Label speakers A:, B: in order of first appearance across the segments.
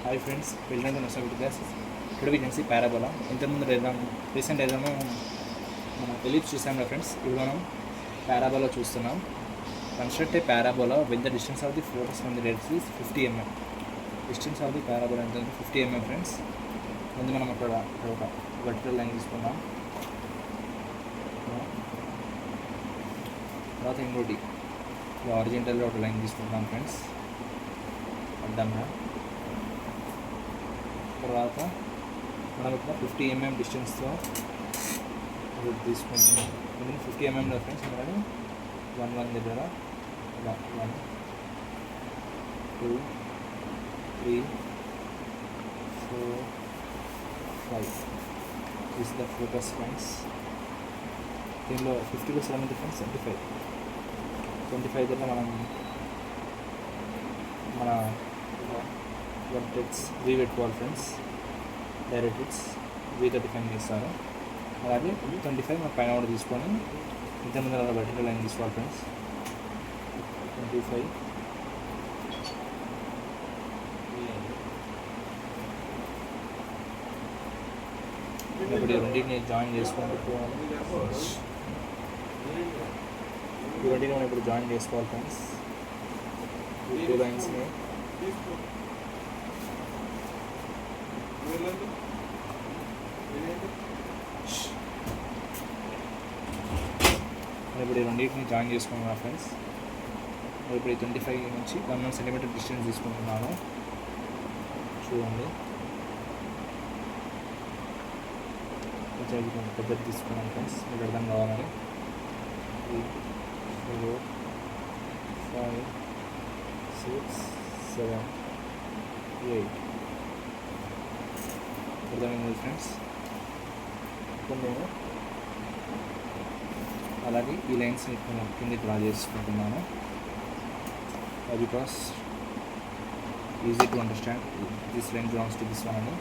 A: Hi friends, welcome to nursery class. Today we can see parabola. ఇంతకుముందు recent ఏదైనా మనం ellipse చూసాం కదా ఫ్రెండ్స్. ఇప్పుడు మనం పారాబోలా చూస్తున్నాం. Construct a parabola with the distance of the focus from the radius is 50 mm. Distance of the parabola ఎంత 50 mm friends. ముందు మనం అక్కడ ఒక వర్టికల్ లైన్ తీసుకున్నాం. తర్వాత ఇంకోటి హారిజాంటల్గా ఒక లైన్ తీసుకుంటాం ఫ్రెండ్స్, అడ్డంగా. తర్వాత మనం ఇక్కడ 50 mm డిస్టెన్స్తో తీసుకుంటున్నాం. ఎందుకంటే 50 mm ఫ్రెండ్స్ మనని 1 దగ్గర 1 2 3 4 5 దిస్ ద ఫోకస్ ఫ్రెండ్స్. దీనిలో 50 ప్లస్ 11 ఫ్రెండ్స్ 25 దగ్గర మనం మన వర్టెక్స్ వీ పెట్టుకోవాలి ఫ్రెండ్స్. డైరెక్ట్రిక్స్ V35 చేస్తారు. అలాగే 25 మన పైన కూడా తీసుకొని ఇంత ముందు అలా వర్టికల్ లైన్ తీసుకోవాలి ఫ్రెండ్స్. 25 ఇప్పుడు రెండింటిని జాయిన్ చేసుకుంటూ పోవాలి. ఈ రెండింటిని మనం ఇప్పుడు జాయిన్ చేసుకోవాలి ఫ్రెండ్స్. ఈ 2 లైన్స్ని ఇప్పుడు ఈ రెండింటిని జాయిన్ చేసుకుంటున్నాను ఫ్రెండ్స్. ఇప్పుడు ఈ 25 నుంచి 1 cm డిస్టెన్స్ తీసుకుంటున్నాను. చూడండి, కొంచెం పెద్దది తీసుకున్నాను ఫ్రెండ్స్, మీకు అర్థం కావాలని. 3 4 5 6 7 8 అర్థమైంది ఫ్రెండ్స్. ఇప్పుడు నేను అలాగే ఈ లైన్స్ని కింద డ్రా చేసుకుంటున్నాను. Because easy to understand this line belongs to this one అని.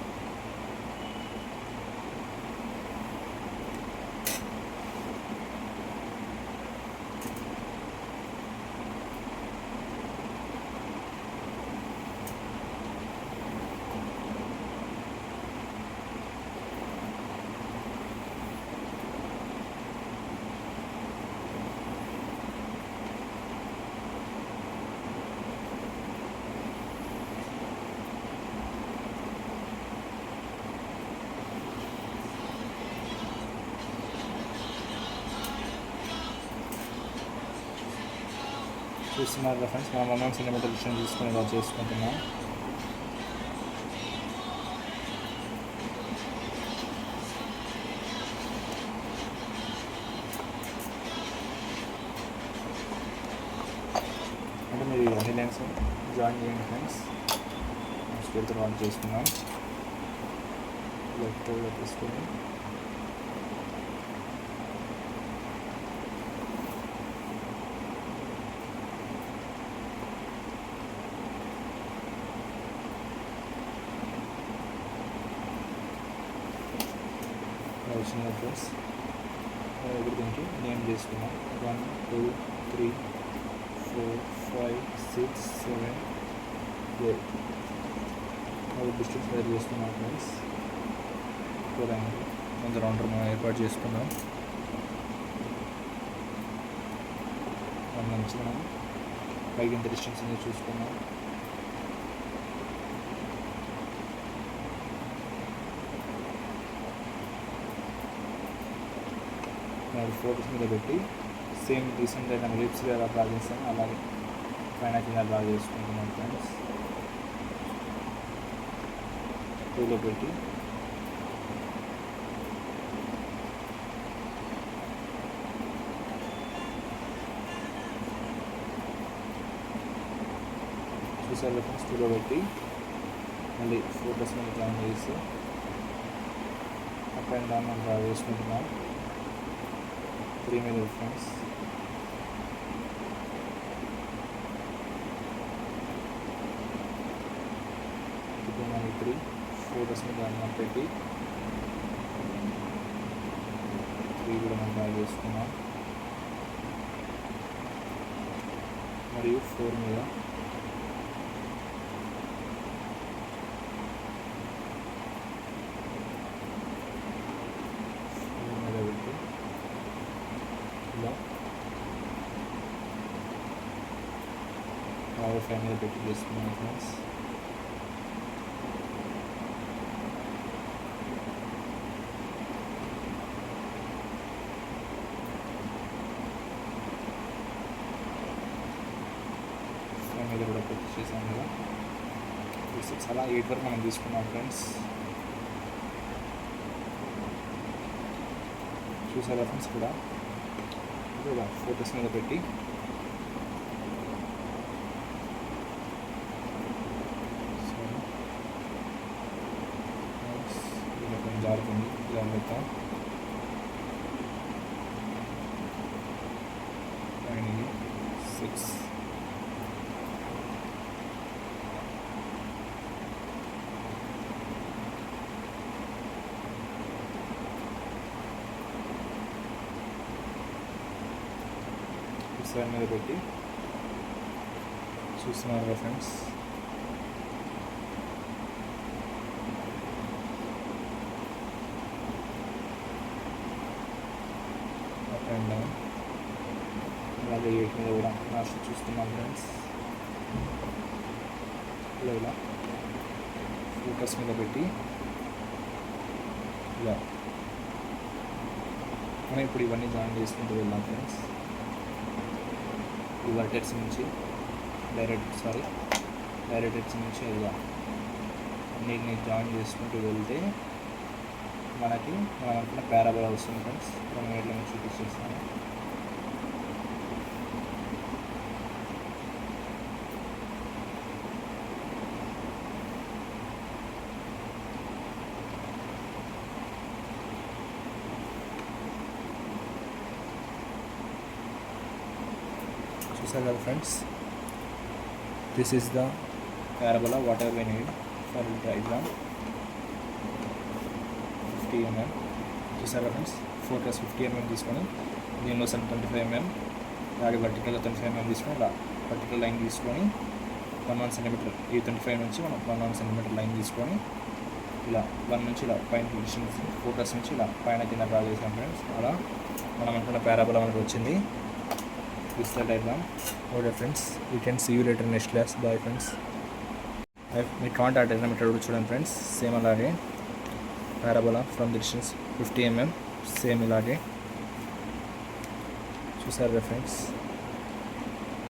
A: చూస్తున్నారు ఫ్రెండ్స్, మనం 1 cm డిస్టెన్స్ తీసుకొని ఇలా చేసుకుంటున్నాం. అంటే మీరు అన్ని లైన్స్ జాయిన్ చేయండి ఫ్రెండ్స్. స్కేల్తో రాన్ చేసుకున్నాం. లెఫ్ట్ తీసుకొని వచ్చిన ఫ్రెండ్స్. ఇప్పుడు దీనికి నేమ్ చేసుకున్నాం. 1 2 3 4 5 6 7 8 డిస్టెన్స్ వేర్ చేసుకున్నాం ఫ్రెండ్స్. కొంత రౌండర్ మనం ఏర్పాటు చేసుకున్నాం. దాని నుంచి మనం పైకి ఎంత డిస్టెన్స్ ఉందో చూసుకున్నాం. ఫోకస్ మీద పెట్టి సేమ్ రీసెంట్గా నేను లిప్స్గా ఎలా డ్రా చేస్తాను అలాగే పైన కింద డ్రా చేసుకుంటున్నాను ఫ్రెండ్స్. 2లో పెట్టి చూసారు ఫ్రెండ్స్. 2లో పెట్టి మళ్ళీ ఫోకస్ మీద జాయిన్ చేసి అప్ అండ్ డౌన్ డ్రా చేసుకుంటున్నాం. 3 మీద ఫ్రెండ్స్. ఇప్పుడు మనం 3 ఫోకస్ మీద పెట్టి 3 కూడా మనం డ్రా చేసుకున్నాం. మరియు 4 మీద ఫైవ్ మీద పెట్టి చేస్తున్నాను ఫ్రెండ్స్. ఫైవ్ మీద కూడా పెట్టి చేసాం కదా. 6 అలా 8 వరకు మనం తీసుకున్నాం ఫ్రెండ్స్. చూసారా ఫ్రెండ్స్ కూడా ఫోకస్ మీద పెట్టి కొంచెం జారుతుంది జాగ్రత్త. అండ్ 6 మీద పెట్టి చూస్తున్నారు కదా ఫ్రెండ్స్. అప్ అండ్ డౌన్ అలాగే 8 మీద కూడా లాస్ట్ చూస్తున్నాం ఫ్రెండ్స్. ఇలా ఫోకస్ మీద పెట్టి ఇలా మనం ఇప్పుడు ఇవన్నీ జాయిన్ చేసుకుంటూ వెళ్దాం ఫ్రెండ్స్. ఈ వర్టెక్స్ నుంచి డైరెక్ట్ ఎడ్జ్ నుంచి ఇలా అన్నిటిని జాయిన్ చేసుకుంటూ వెళ్తే మనకి మనం అనుకున్న పారాబోలా వస్తుంది ఫ్రెండ్స్. మనం ఎట్లా చూపించేస్తాను. చూసారు కదా friends, this is the parabola whatever we need for the diagram. 50 mm చూసారా ఫ్రెండ్స్. ఫోకస్ 50 mm తీసుకొని దీనిలో 25 mm అలాగే వర్టికల్గా 25 mm తీసుకొని ఇలా వర్టికల్ లైన్ తీసుకొని 1 cm ఈ 25 నుంచి మనం 1 cm లైన్ తీసుకొని ఇలా 1 నుంచి ఇలా పైన డిస్టెన్స్ ఫోకస్ నుంచి ఇలా పైన కింద డ్రా చేసాం ఫ్రెండ్స్. అలా మనం అనుకున్న పారాబోలా మనకు వచ్చింది. This is the diagram. Okay friends, we can see you later in next class. Bye friends. Me contact డైనమీటర్ చూడండి ఫ్రెండ్స్. సేమ్ అలాగే parabola from the distance 50 mm same ఇలాగే చూసారు ఫ్రెండ్స్.